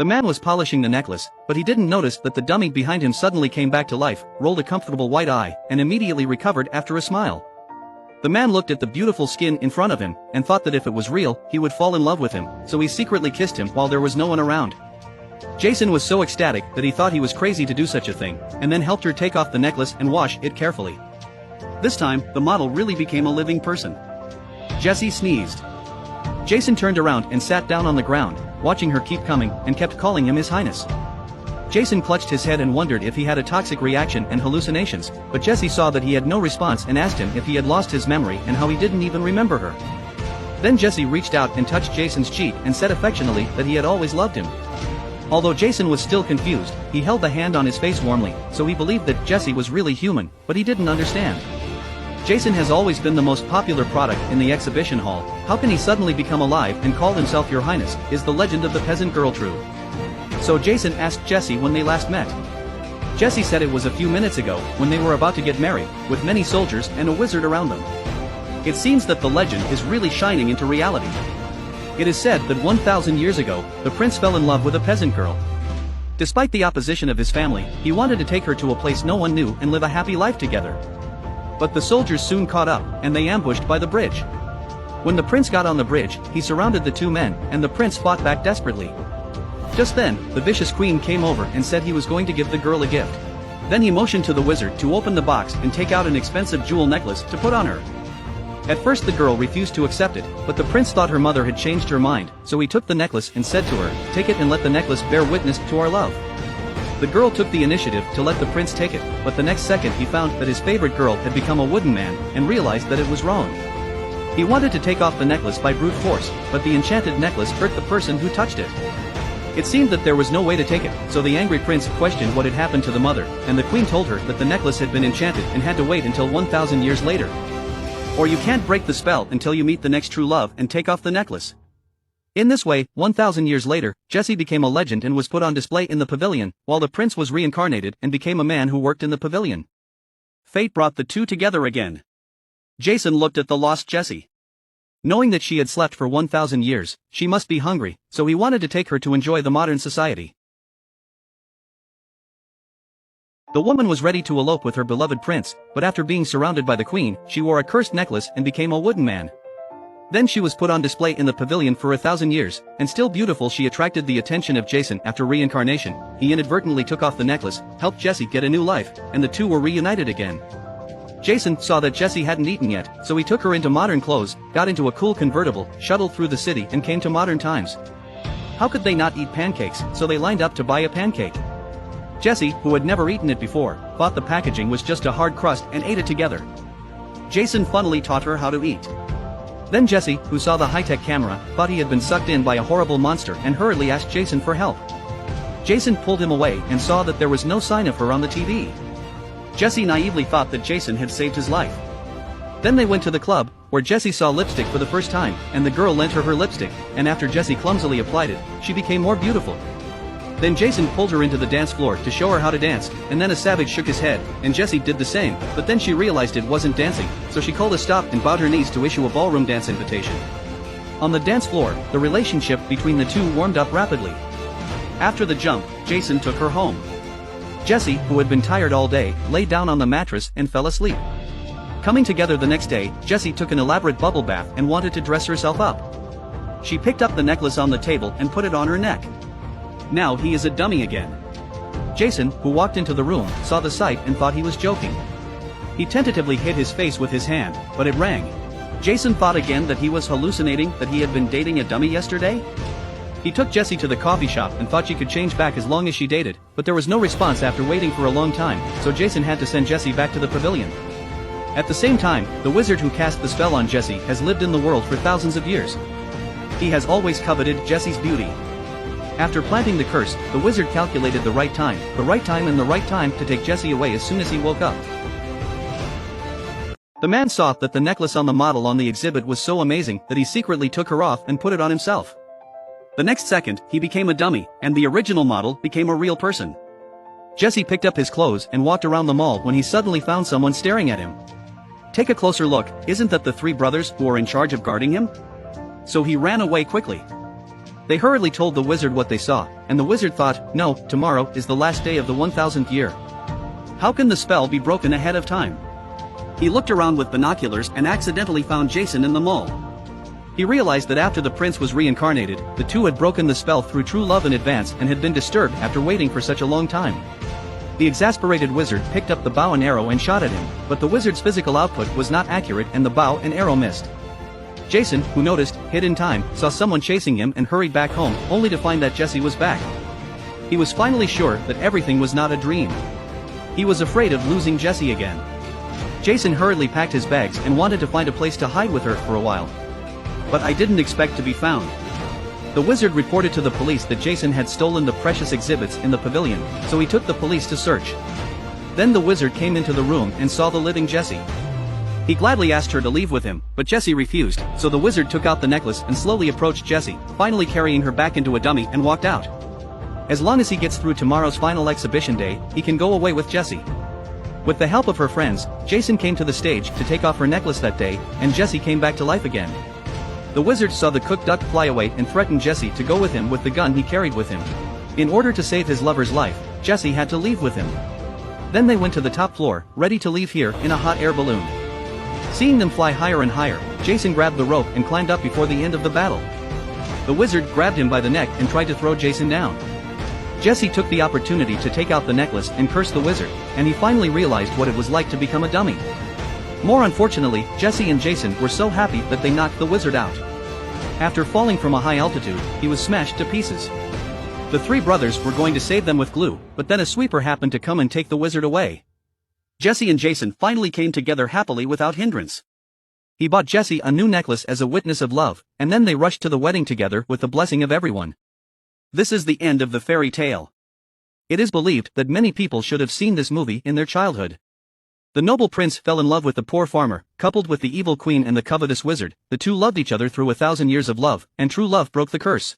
The man was polishing the necklace, but he didn't notice that the dummy behind him suddenly came back to life, rolled a comfortable white eye, and immediately recovered after a smile. The man looked at the beautiful skin in front of him, and thought that if it was real, he would fall in love with him, so he secretly kissed him while there was no one around. Jason was so ecstatic that he thought he was crazy to do such a thing, and then helped her take off the necklace and wash it carefully. This time, the model really became a living person. Jessie sneezed. Jason turned around and sat down on the ground, watching her keep coming, and kept calling him His Highness. Jason clutched his head and wondered if he had a toxic reaction and hallucinations, but Jessie saw that he had no response and asked him if he had lost his memory and how he didn't even remember her. Then Jessie reached out and touched Jason's cheek and said affectionately that he had always loved him. Although Jason was still confused, he held the hand on his face warmly, so he believed that Jessie was really human, but he didn't understand. Jason has always been the most popular product in the exhibition hall. How can he suddenly become alive and call himself Your Highness? Is the legend of the peasant girl true? So Jason asked Jessie when they last met. Jessie said it was a few minutes ago, when they were about to get married, with many soldiers and a wizard around them. It seems that the legend is really shining into reality. It is said that 1,000 years ago, the prince fell in love with a peasant girl. Despite the opposition of his family, he wanted to take her to a place no one knew and live a happy life together. But the soldiers soon caught up, and they ambushed by the bridge. When the prince got on the bridge, he surrounded the two men, and the prince fought back desperately. Just then, the vicious queen came over and said he was going to give the girl a gift. Then he motioned to the wizard to open the box and take out an expensive jewel necklace to put on her. At first the girl refused to accept it, but the prince thought her mother had changed her mind, so he took the necklace and said to her, "Take it and let the necklace bear witness to our love." The girl took the initiative to let the prince take it, but the next second he found that his favorite girl had become a wooden man, and realized that it was wrong. He wanted to take off the necklace by brute force, but the enchanted necklace hurt the person who touched it. It seemed that there was no way to take it, so the angry prince questioned what had happened to the mother, and the queen told her that the necklace had been enchanted and had to wait until 1,000 years later. Or you can't break the spell until you meet the next true love and take off the necklace. In this way, 1,000 years later, Jessie became a legend and was put on display in the pavilion, while the prince was reincarnated and became a man who worked in the pavilion. Fate brought the two together again. Jason looked at the lost Jessie. Knowing that she had slept for 1,000 years, she must be hungry, so he wanted to take her to enjoy the modern society. The woman was ready to elope with her beloved prince, but after being surrounded by the queen, she wore a cursed necklace and became a wooden man. Then she was put on display in the pavilion for 1,000 years, and still beautiful she attracted the attention of Jason. After reincarnation, he inadvertently took off the necklace, helped Jessie get a new life, and the two were reunited again. Jason saw that Jessie hadn't eaten yet, so he took her into modern clothes, got into a cool convertible, shuttled through the city and came to modern times. How could they not eat pancakes, so they lined up to buy a pancake. Jessie, who had never eaten it before, thought the packaging was just a hard crust and ate it together. Jason funnily taught her how to eat. Then Jessie, who saw the high-tech camera, thought he had been sucked in by a horrible monster and hurriedly asked Jason for help. Jason pulled him away and saw that there was no sign of her on the TV. Jessie naively thought that Jason had saved his life. Then they went to the club, where Jessie saw lipstick for the first time, and the girl lent her her lipstick, and after Jessie clumsily applied it, she became more beautiful. Then Jason pulled her into the dance floor to show her how to dance, and then a savage shook his head, and Jessie did the same, but then she realized it wasn't dancing, so she called a stop and bowed her knees to issue a ballroom dance invitation. On the dance floor, the relationship between the two warmed up rapidly. After the jump, Jason took her home. Jessie, who had been tired all day, lay down on the mattress and fell asleep. Coming together the next day, Jessie took an elaborate bubble bath and wanted to dress herself up. She picked up the necklace on the table and put it on her neck. Now he is a dummy again. Jason, who walked into the room, saw the sight and thought he was joking. He tentatively hid his face with his hand, but it rang. Jason thought again that he was hallucinating, that he had been dating a dummy yesterday. He took Jessie to the coffee shop and thought she could change back as long as she dated, but there was no response after waiting for a long time, so Jason had to send Jessie back to the pavilion. At the same time, the wizard who cast the spell on Jessie has lived in the world for thousands of years. He has always coveted Jessie's beauty. After planting the curse, the wizard calculated the right time and the right time to take Jessie away as soon as he woke up. The man saw that the necklace on the model on the exhibit was so amazing that he secretly took her off and put it on himself. The next second, he became a dummy, and the original model became a real person. Jessie picked up his clothes and walked around the mall when he suddenly found someone staring at him. Take a closer look, isn't that the three brothers who are in charge of guarding him? So he ran away quickly. They hurriedly told the wizard what they saw, and the wizard thought, no, tomorrow is the last day of the 1000th year. How can the spell be broken ahead of time? He looked around with binoculars and accidentally found Jason in the mall. He realized that after the prince was reincarnated, the two had broken the spell through true love in advance and had been disturbed after waiting for such a long time. The exasperated wizard picked up the bow and arrow and shot at him, but the wizard's physical output was not accurate and the bow and arrow missed. Jason, who noticed, hid in time, saw someone chasing him and hurried back home, only to find that Jesse was back. He was finally sure that everything was not a dream. He was afraid of losing Jesse again. Jason hurriedly packed his bags and wanted to find a place to hide with her for a while. But I didn't expect to be found. The wizard reported to the police that Jason had stolen the precious exhibits in the pavilion, so he took the police to search. Then the wizard came into the room and saw the living Jessie. He gladly asked her to leave with him, but Jessie refused, so the wizard took out the necklace and slowly approached Jessie, finally carrying her back into a dummy and walked out. As long as he gets through tomorrow's final exhibition day, he can go away with Jessie. With the help of her friends, Jason came to the stage to take off her necklace that day, and Jessie came back to life again. The wizard saw the cooked duck fly away and threatened Jessie to go with him with the gun he carried with him. In order to save his lover's life, Jessie had to leave with him. Then they went to the top floor, ready to leave here in a hot air balloon. Seeing them fly higher and higher, Jason grabbed the rope and climbed up before the end of the battle. The wizard grabbed him by the neck and tried to throw Jason down. Jessie took the opportunity to take out the necklace and curse the wizard, and he finally realized what it was like to become a dummy. More unfortunately, Jessie and Jason were so happy that they knocked the wizard out. After falling from a high altitude, he was smashed to pieces. The three brothers were going to save them with glue, but then a sweeper happened to come and take the wizard away. Jessie and Jason finally came together happily without hindrance. He bought Jessie a new necklace as a witness of love, and then they rushed to the wedding together with the blessing of everyone. This is the end of the fairy tale. It is believed that many people should have seen this movie in their childhood. The noble prince fell in love with the poor farmer, coupled with the evil queen and the covetous wizard. The two loved each other through 1,000 years of love, and true love broke the curse.